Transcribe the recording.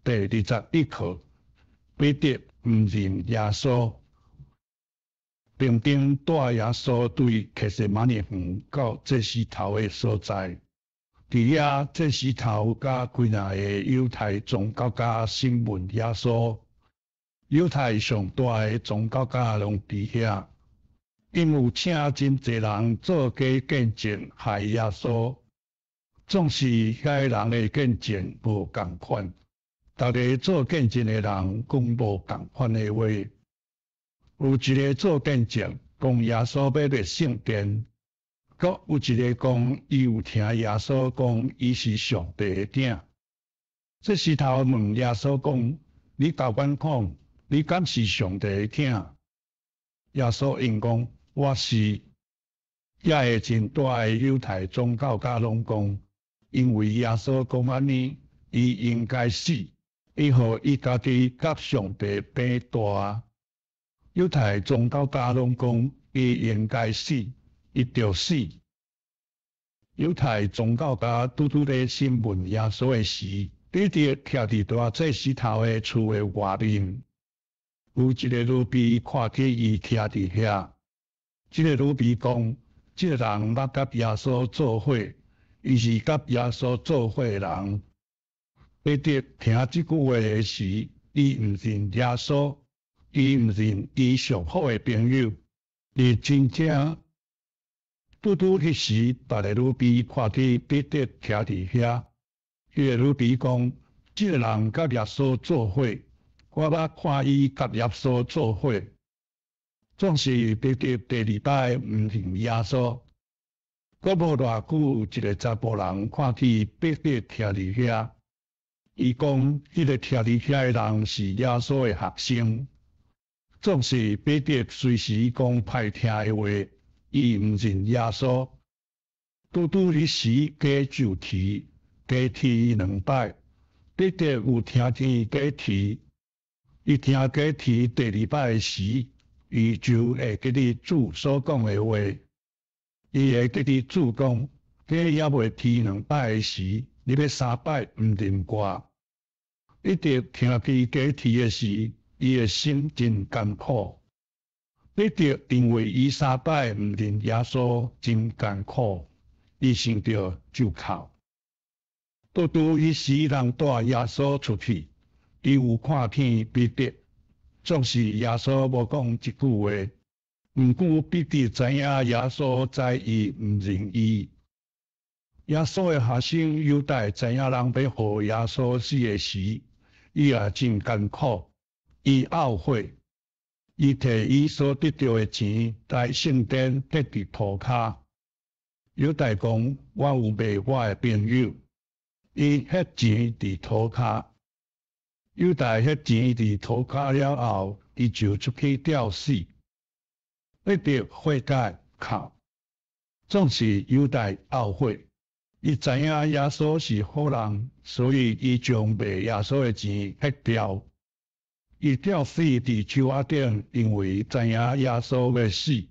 第21课，彼得毋认耶稣，兵丁带耶稣对客西马尼园到这石头的所在。伫遐，这石头甲几若个犹太宗教家审问耶稣。犹太上大个宗教家拢伫遐，因有请真侪人做假见证害耶稣。总是遐个人的见证无共款，逐个做见证的人讲无共款的话。有一个做见证讲耶稣要入圣殿，阁有一个讲伊有听耶稣讲伊是上帝的囝。这石头问耶稣讲：你甲阮讲，你敢是上帝的囝？耶稣应讲：我是。遐个真大个犹太宗教家拢讲，因为耶稣讲安尼，伊应该死，以后伊家己甲上帝平大。犹太宗教家拢讲，伊应该死，伊着死。犹太宗教家拄拄咧审问耶稣的时，彼得徛伫大这石头的厝的外面，有一个女婢看见伊徛伫遐。这个女婢讲：这个人捌甲耶稣做伙，伊是甲耶稣做伙的人。彼得听这句话的时，伊毋认耶稣，伊毋认伊上好的朋友。伊真正拄拄迄时，别个女婢看见彼得徛伫遐，迄个女婢讲：这个人甲耶稣做伙，我捌看伊甲耶稣做伙。总是彼得第二摆毋认耶稣。阁无偌久，有一个查甫人看见彼得徛伫遐，伊讲：迄个徛伫遐的人是耶稣的学生。总是彼得随时讲歹听的话，伊毋认耶稣。拄拄迄时鸡就啼，鸡啼2摆。彼得有听见鸡啼，伊听鸡啼第2摆的时，伊就会记得主所讲的话。伊会记得主讲：鸡还未啼2摆的时，你要3摆毋认我。彼得听见鸡啼的时，伊的心真艰苦。彼得认为伊3摆毋认耶稣真艰苦，伊想着就哭。拄拄迄时，人带耶稣出去，伊有看见彼得，总是耶稣无讲一句话。毋过彼得知影耶稣知伊毋认伊。耶稣的学生犹太知影人要互耶稣死的时，伊也真艰苦。伊懊悔，伊摕伊所得到的钱来圣殿摕伫涂骹。犹太讲：我有卖我的朋友，伊迄钱伫涂骹。犹太迄钱伫涂骹了后，伊就出去吊死。彼得悔改哭，总是犹太懊悔。伊知影耶稣是好人，所以伊将卖耶稣的钱迄掉。伊吊死伫树仔顶，因为知影耶稣要死。